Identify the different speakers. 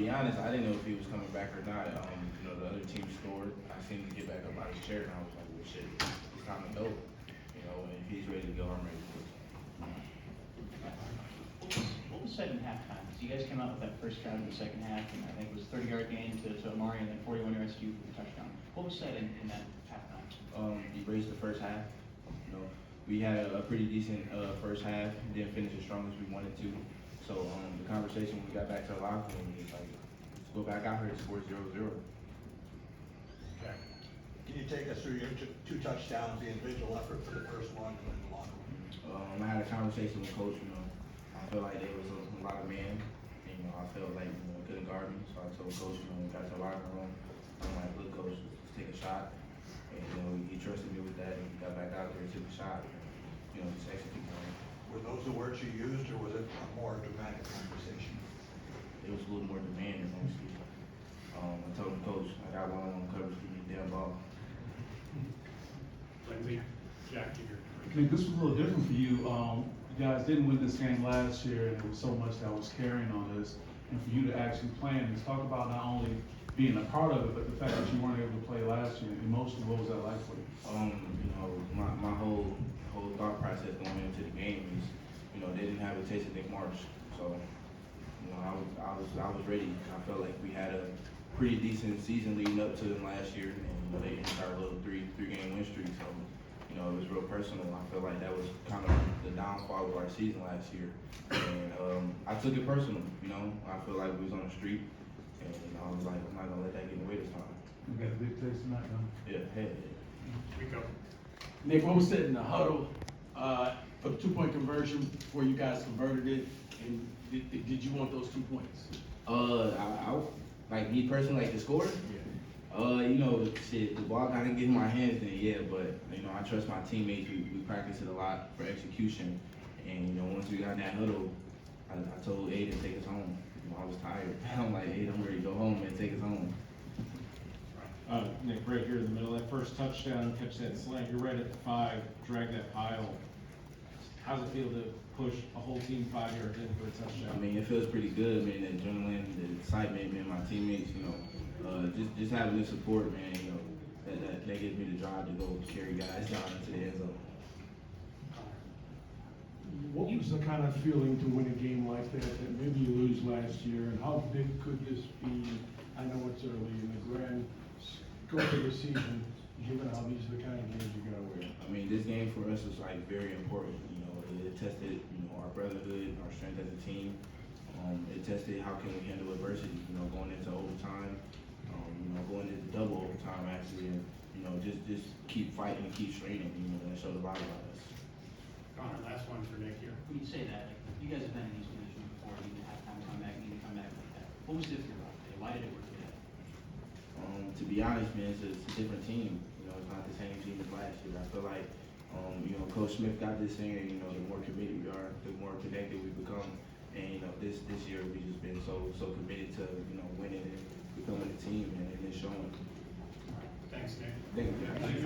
Speaker 1: be honest, I didn't know if he was coming back or not. You know, the other team scored. I seen him get back up out of his chair, and I was like, well, shit, it's time to go. You know, and if he's ready to go, I'm ready to go.
Speaker 2: What was said in halftime? So you guys came out with that first drive in the second half, and I think it was 30-yard gain to Amari, and then 41 yards to you for the touchdown. What was said in that halftime?
Speaker 1: He raced the first half. You know, we had a pretty decent first half. Didn't finish as strong as we wanted to. So the conversation when we got back to the locker room was like, let's go back out here and score 0-0.
Speaker 3: Okay. Can you take us through your two touchdowns, the individual effort for the first one, and then the locker room?
Speaker 1: I had a conversation with coach. You know, I felt like there was a lot of man. And, you know, I felt like couldn't guard me. So I told coach, we got to the locker room. I'm like, look, coach, let's take a shot. And he trusted me with that, and he got back out there and took a shot. And, just executed on it.
Speaker 3: Were those the words you used, or was it a more dramatic conversation?
Speaker 1: It was a little more demanding, honestly. I told him, coach, I got one-on-one coverage for me, damn ball.
Speaker 4: Jack, to your.
Speaker 5: Nick, this was a little different for you. You guys didn't win this game last year, and there was so much that was carrying on this. And for you to actually play in this, talk about not only being a part of it, but the fact that you weren't able to play last year. Emotionally, what was that like for you?
Speaker 1: My whole thought process going into the game is, they didn't have a taste of Nick Marsh. So, I was ready. I felt like we had a pretty decent season leading up to them last year, and they ended our little three-game win streak. So, it was real personal. I feel like that was kind of the downfall of our season last year, and I took it personal. I feel like we was on the street, and I was like, I'm not gonna let that get in the way this time.
Speaker 5: You got a big taste tonight, huh?
Speaker 1: Yeah, hey.
Speaker 4: Rico.
Speaker 6: Nick, what was said in the huddle for the two-point conversion before you guys converted it? And did you want those 2 points?
Speaker 1: I like me personally, like the score. Shit, the ball gotta get in my hands then, yeah, but I trust my teammates. We practice it a lot for execution, and once we got in that huddle, I told Aiden to take us home. I was tired. I'm like, Aiden, I'm ready to go home and take us home.
Speaker 7: Nick, right here in the middle, that first touchdown, catch that slant, you're right at the 5, drag that pile. How's it feel to push a whole team 5 yards in for a touchdown?
Speaker 1: I mean, it feels pretty good, man. The adrenaline, the excitement, man. My teammates, just having the support, man. That gives me the drive to go carry guys down into the end zone.
Speaker 8: What was the kind of feeling to win a game like that maybe you lose last year, and how big could this be? I know it's early in the grand scope of the season, given how these are the kind of games you're gonna win.
Speaker 1: I mean, this game for us is like very important. It tested, our brotherhood, our strength as a team. It tested how can we handle adversity, going into overtime, going into double overtime actually, and just keep fighting and keep straining. That showed a lot about us.
Speaker 4: Connor, last one for Nick here.
Speaker 2: When you say that, like, you guys have been in these positions before, you need to have time to come back, you need to come back like that. What was different about today? Why did it work today?
Speaker 1: To be honest, man, it's a different team. It's not the same team as last year. I feel like, Coach Smith got this saying, the more committed we are, the more connected we become. And, this year we've just been so committed to, winning and becoming a team, and it's showing.
Speaker 4: Thanks, Nick.
Speaker 1: Thank you.